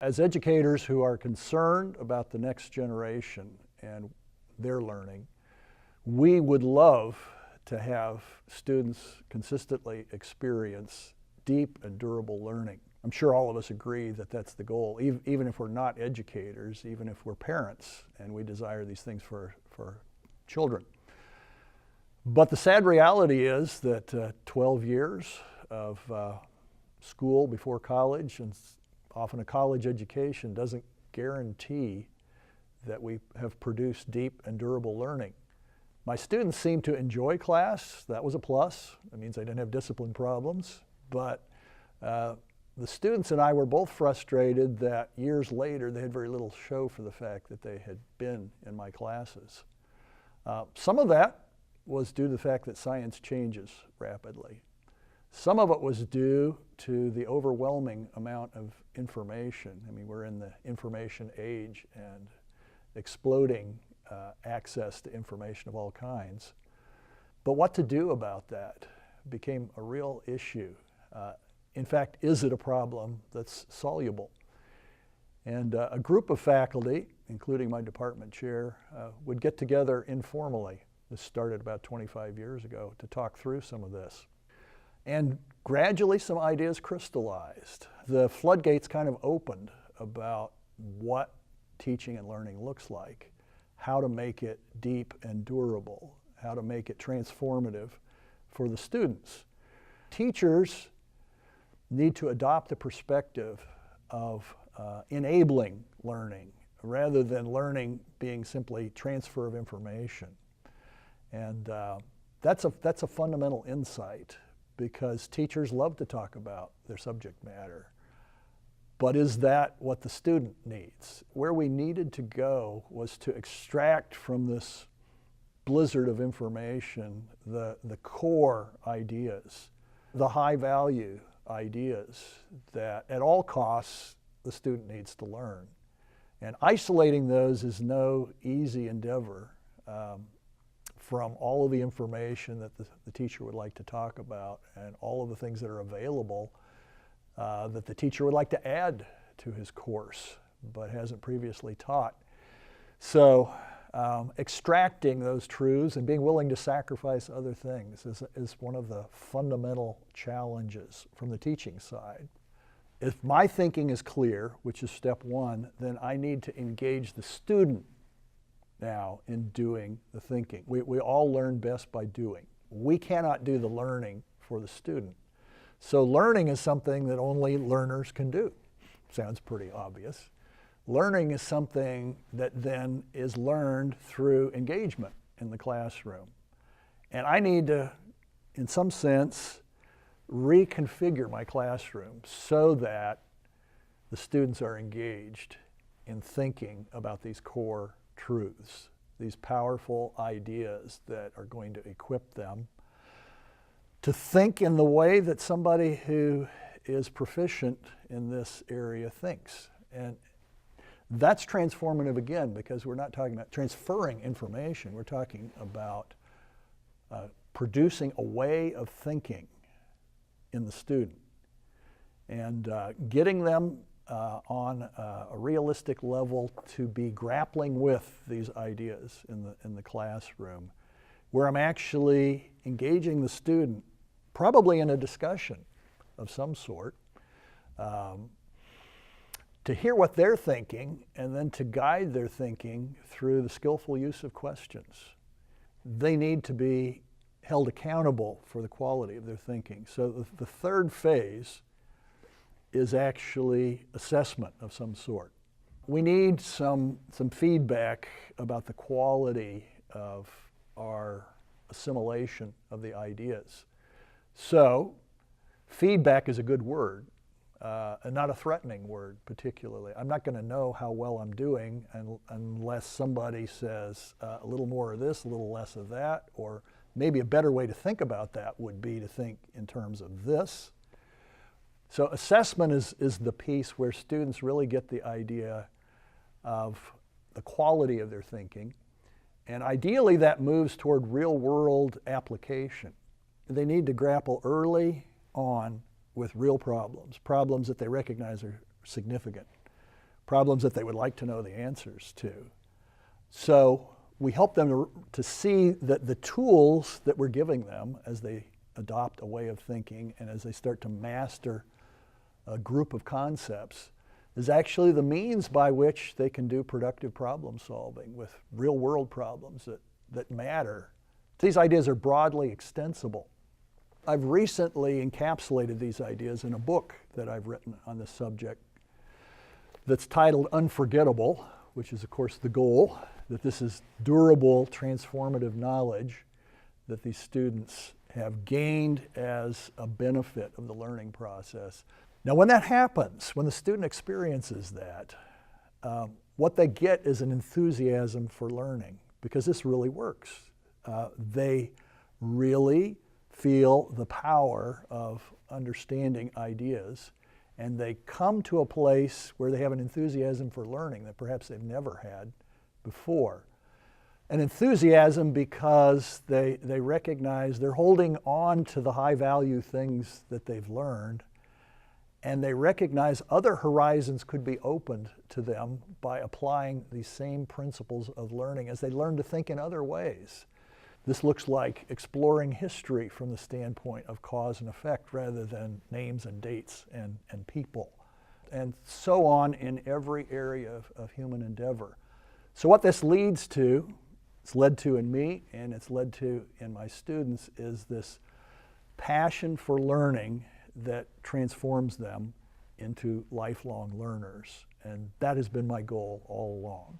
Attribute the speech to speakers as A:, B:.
A: As educators who are concerned about the next generation and their learning, we would love to have students consistently experience deep and durable learning. I'm sure all of us agree that that's the goal, even if we're not educators, even if we're parents and we desire these things for children. But the sad reality is that 12 years of school before college, and often a college education, doesn't guarantee that we have produced deep and durable learning. My students seemed to enjoy class. That was a plus. That means I didn't have discipline problems. But the students and I were both frustrated that years later they had very little show for the fact that they had been in my classes. Some of that was due to the fact that science changes rapidly. Some of it was due to the overwhelming amount of information. I mean, we're in the information age and exploding access to information of all kinds. But what to do about that became a real issue. In fact, is it a problem that's soluble? And a group of faculty, including my department chair, would get together informally. This started about 25 years ago, to talk through some of this. And gradually some ideas crystallized. The floodgates kind of opened about what teaching and learning looks like, how to make it deep and durable, how to make it transformative for the students. Teachers need to adopt the perspective of enabling learning rather than learning being simply transfer of information. And that's a fundamental insight, because teachers love to talk about their subject matter. But is that what the student needs? Where we needed to go was to extract from this blizzard of information the core ideas, the high value ideas that at all costs the student needs to learn. And isolating those is no easy endeavor from all of the information that the teacher would like to talk about and all of the things that are available that the teacher would like to add to his course but hasn't previously taught. So extracting those truths and being willing to sacrifice other things is one of the fundamental challenges from the teaching side. If my thinking is clear, which is step one, then I need to engage the student now in doing the thinking. We all learn best by doing. We cannot do the learning for the student. So learning is something that only learners can do. Sounds pretty obvious. Learning is something that then is learned through engagement in the classroom. And I need to, in some sense, reconfigure my classroom so that the students are engaged in thinking about these core truths, these powerful ideas that are going to equip them to think in the way that somebody who is proficient in this area thinks. And that's transformative again, because we're not talking about transferring information. We're talking about producing a way of thinking in the student and getting them on a realistic level to be grappling with these ideas in the classroom, where I'm actually engaging the student, probably in a discussion of some sort, to hear what they're thinking and then to guide their thinking through the skillful use of questions. They need to be held accountable for the quality of their thinking. So the third phase is actually assessment of some sort. We need some feedback about the quality of our assimilation of the ideas. So feedback is a good word, and not a threatening word particularly. I'm not going to know how well I'm doing unless somebody says a little more of this, a little less of that, or maybe a better way to think about that would be to think in terms of this. So assessment is the piece where students really get the idea of the quality of their thinking, and ideally that moves toward real-world application. They need to grapple early on with real problems that they recognize are significant. problems that they would like to know the answers to. So we help them to see that the tools that we're giving them as they adopt a way of thinking and as they start to master a group of concepts is actually the means by which they can do productive problem solving with real world problems that matter. These ideas are broadly extensible. I've recently encapsulated these ideas in a book that I've written on this subject that's titled Unforgettable, which is of course the goal, that this is durable, transformative knowledge that these students have gained as a benefit of the learning process. Now when that happens, when the student experiences that, what they get is an enthusiasm for learning, because this really works. They really feel the power of understanding ideas, and they come to a place where they have an enthusiasm for learning that perhaps they've never had before. An enthusiasm because they recognize they're holding on to the high value things that they've learned, and they recognize other horizons could be opened to them by applying these same principles of learning as they learn to think in other ways. This looks like exploring history from the standpoint of cause and effect rather than names and dates and people, and so on in every area of human endeavor. So what this leads to, it's led to in me and it's led to in my students, is this passion for learning that transforms them into lifelong learners. And that has been my goal all along.